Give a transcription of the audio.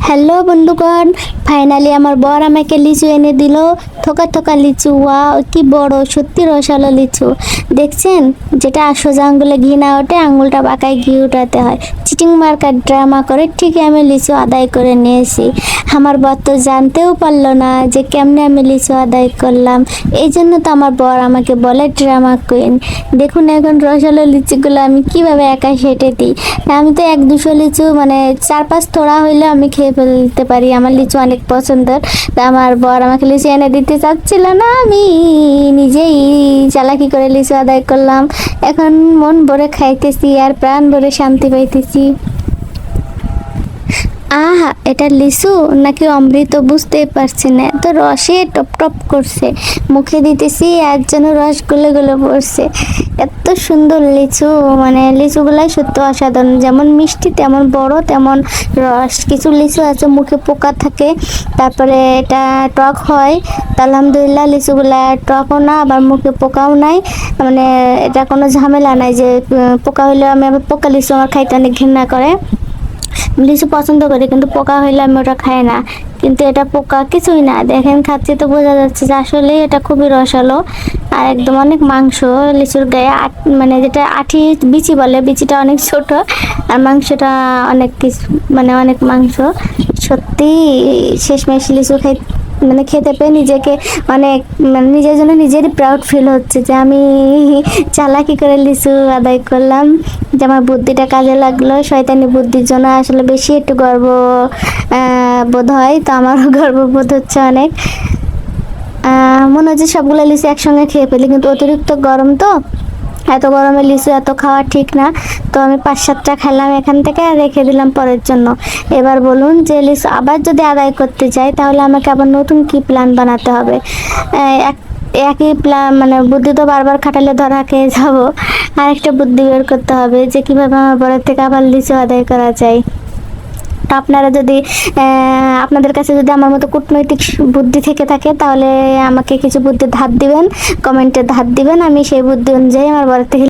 Hello বন্ধুগণ, finally আমার বর আমাকে লিচু এনে দিল। থোকা থোকা লিচু, ওয়াও কি বড়, সত্যি রসালো লিচু। দেখছেন, যেটা সোজা আঙ্গুলে ঘি না ওঠে, আঙ্গুলটা বাঁকায় ঘি উঠাতে হয়। চিটিং মার্কার ড্রামা করে ঠিকই আমি লিচু আদায় করে নিয়েছি। আমার বর তো জানতেও পারলো না যে কেমনে আমি লিচু আদায় করলাম। এই জন্য তো আমার বর আমাকে বলে ড্রামা কুইন। দেখুন এখন রসালো লিচুগুলো আমি কিভাবে একা সেটে দিই। আমি তো 1-200 লিচু মানে 4-5 থোড়া হইলে আমি খেয়ে ফেলতে পারি। আমার লিচু অনেক পছন্দের। তা আমার বর আমাকে লিচু এনে দিতে চাচ্ছিল না, আমি নিজেই চালাকি করে লিচু আদায় করলাম। এখন মন ভরে খাইতেছি আর প্রাণ ভরে শান্তি পাইতেছি। আহা, এটা লিচু নাকি অমৃত বুঝতেই পারছি না, এত রসে টপ টপ করছে। মুখে দিতেছি আর যেন রস গলে গলে পড়ছে। এত সুন্দর লিচু, মানে লিচুগুলাই সত্যি অসাধারণ। যেমন মিষ্টি তেমন বড় তেমন রস। কিছু লিচু আছে মুখে পোকা থাকে, তারপরে এটা টক হয়। তা আলহামদুলিল্লাহ লিচুগুলা টকও না আবার মুখে পোকাও নাই। মানে এটা কোনো ঝামেলা নাই যে পোকা হইলে আমি আবার পোকা লিচু আমার খাইতে অনেক ঘৃণা করে। লিচু পছন্দ করি কিন্তু পোকা হইলে আমি ওটা খাই না। কিন্তু এটা পোকা কিছুই না, দেখেন খাচ্ছি তো বোঝা যাচ্ছে যে আসলে এটা খুবই রসালো আর একদম অনেক মাংস। লিচুর গায়ে মানে যেটা আঠি বিচি বলে, বিচিটা অনেক ছোট আর মাংসটা অনেক কিছু, মানে অনেক মাংস। সত্যি শেষমেশ লিচু মানে খেতে পেয়ে নিজেকে অনেক, মানে নিজের জন্য নিজেরই প্রাউড ফিল হচ্ছে যে আমি চালাকি করে লিচু আদায় করলাম, যে আমার বুদ্ধিটা কাজে লাগলো। শয়তানি বুদ্ধির জন্য আসলে বেশি একটু গর্ব বোধ হয়, তো আমারও গর্ববোধ হচ্ছে অনেক। মনে হচ্ছে সবগুলো লিচু একসঙ্গে খেয়ে ফেলি, কিন্তু অতিরিক্ত গরম তো, এত গরমে লিচু এত খাওয়া ঠিক না। তো আমি 5-7টা খেলাম এখান থেকে আর রেখে দিলাম পরের জন্য। এবার বলুন যে লিচু আবার যদি আদায় করতে চাই তাহলে আমাকে আবার নতুন কি প্ল্যান বানাতে হবে। একই প্ল্যান মানে বুদ্ধি তো বারবার খাটালে ধরা খেয়ে যাবো। আর একটা বুদ্ধি বের করতে হবে যে কীভাবে আমার বরের থেকে আবার লিচু আদায় করা যায়। তো আপনারা যদি আপনাদের কাছে যদি আমার মতো কূটনৈতিক বুদ্ধি থেকে থাকে তাহলে আমাকে কিছু বুদ্ধি ধার দিবেন, কমেন্টে ধার দিবেন। আমি সেই বুদ্ধি অনুযায়ী আমার বরের থেকে